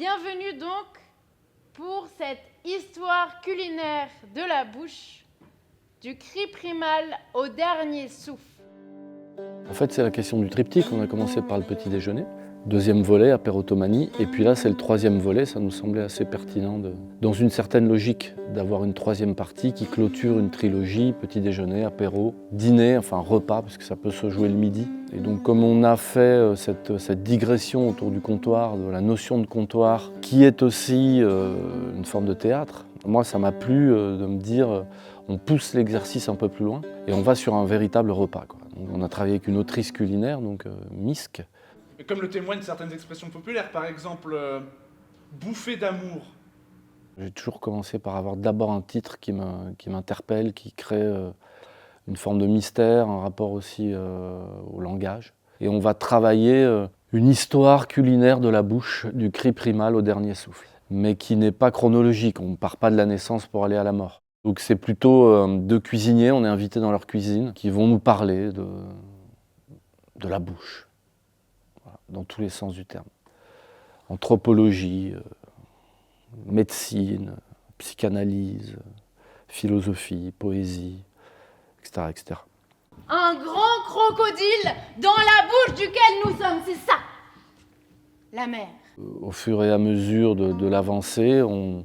Bienvenue donc pour cette histoire culinaire de la bouche, du cri primal au dernier souffle. En fait, c'est la question du triptyque. On a commencé par le petit déjeuner. Deuxième volet, apérotomanie. Et puis là, c'est le troisième volet. Ça nous semblait assez pertinent, dans une certaine logique, d'avoir une troisième partie qui clôture une trilogie, petit déjeuner, apéro, dîner, enfin repas, parce que ça peut se jouer le midi. Et donc, comme on a fait cette digression autour du comptoir, de la notion de comptoir, qui est aussi une forme de théâtre, moi, ça m'a plu de me dire, on pousse l'exercice un peu plus loin et on va sur un véritable repas, quoi. Donc, on a travaillé avec une autrice culinaire, donc Misk. Et comme le témoignent certaines expressions populaires, par exemple bouffée d'amour. J'ai toujours commencé par avoir d'abord un titre qui m'interpelle, qui crée une forme de mystère, un rapport aussi au langage. Et on va travailler une histoire culinaire de la bouche, du cri primal au dernier souffle, mais qui n'est pas chronologique. On ne part pas de la naissance pour aller à la mort. Donc c'est plutôt deux cuisiniers, on est invités dans leur cuisine, qui vont nous parler de la bouche, voilà, dans tous les sens du terme. Anthropologie, médecine, psychanalyse, philosophie, poésie, etc., etc. Un grand crocodile dans la bouche duquel nous sommes, c'est ça, la mer. Au fur et à mesure de l'avancée, on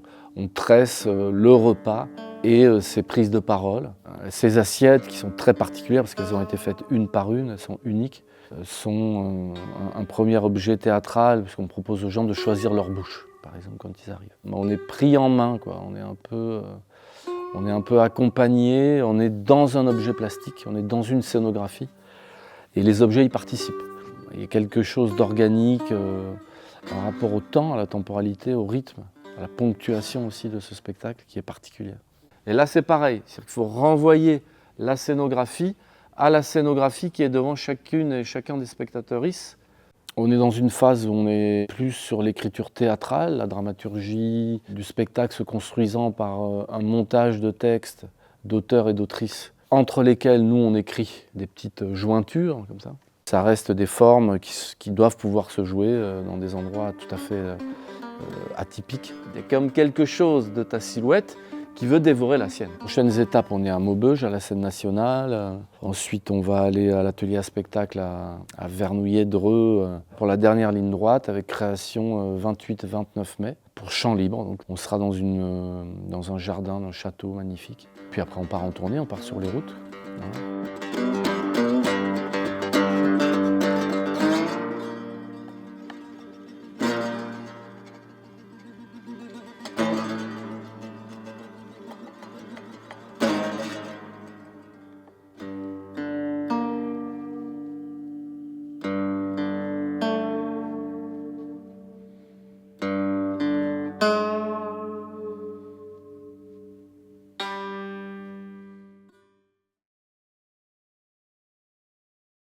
tresse le repas et ses prises de parole. Ces assiettes qui sont très particulières parce qu'elles ont été faites une par une, elles sont uniques, sont un premier objet théâtral puisqu'on propose aux gens de choisir leur bouche, par exemple, quand ils arrivent. On est pris en main, quoi. On est un peu accompagné, on est dans un objet plastique, on est dans une scénographie et les objets y participent. Il y a quelque chose d'organique, un rapport au temps, à la temporalité, au rythme, à la ponctuation aussi de ce spectacle qui est particulière. Et là c'est pareil, c'est-à-dire qu'il faut renvoyer la scénographie à la scénographie qui est devant chacune et chacun des spectateuristes. On est dans une phase où on est plus sur l'écriture théâtrale, la dramaturgie du spectacle se construisant par un montage de textes d'auteurs et d'autrices, entre lesquels nous on écrit des petites jointures comme ça. Ça reste des formes qui doivent pouvoir se jouer dans des endroits tout à fait atypiques. Il y a comme quelque chose de ta silhouette qui veut dévorer la sienne. Prochaines étapes, on est à Maubeuge, à la scène nationale. Ensuite, on va aller à l'atelier à spectacle à Vernouillet-Dreux pour la dernière ligne droite avec création 28-29 mai pour Chant Libre. Donc, on sera dans un jardin, dans un château magnifique. Puis après, on part en tournée, on part sur les routes. Voilà.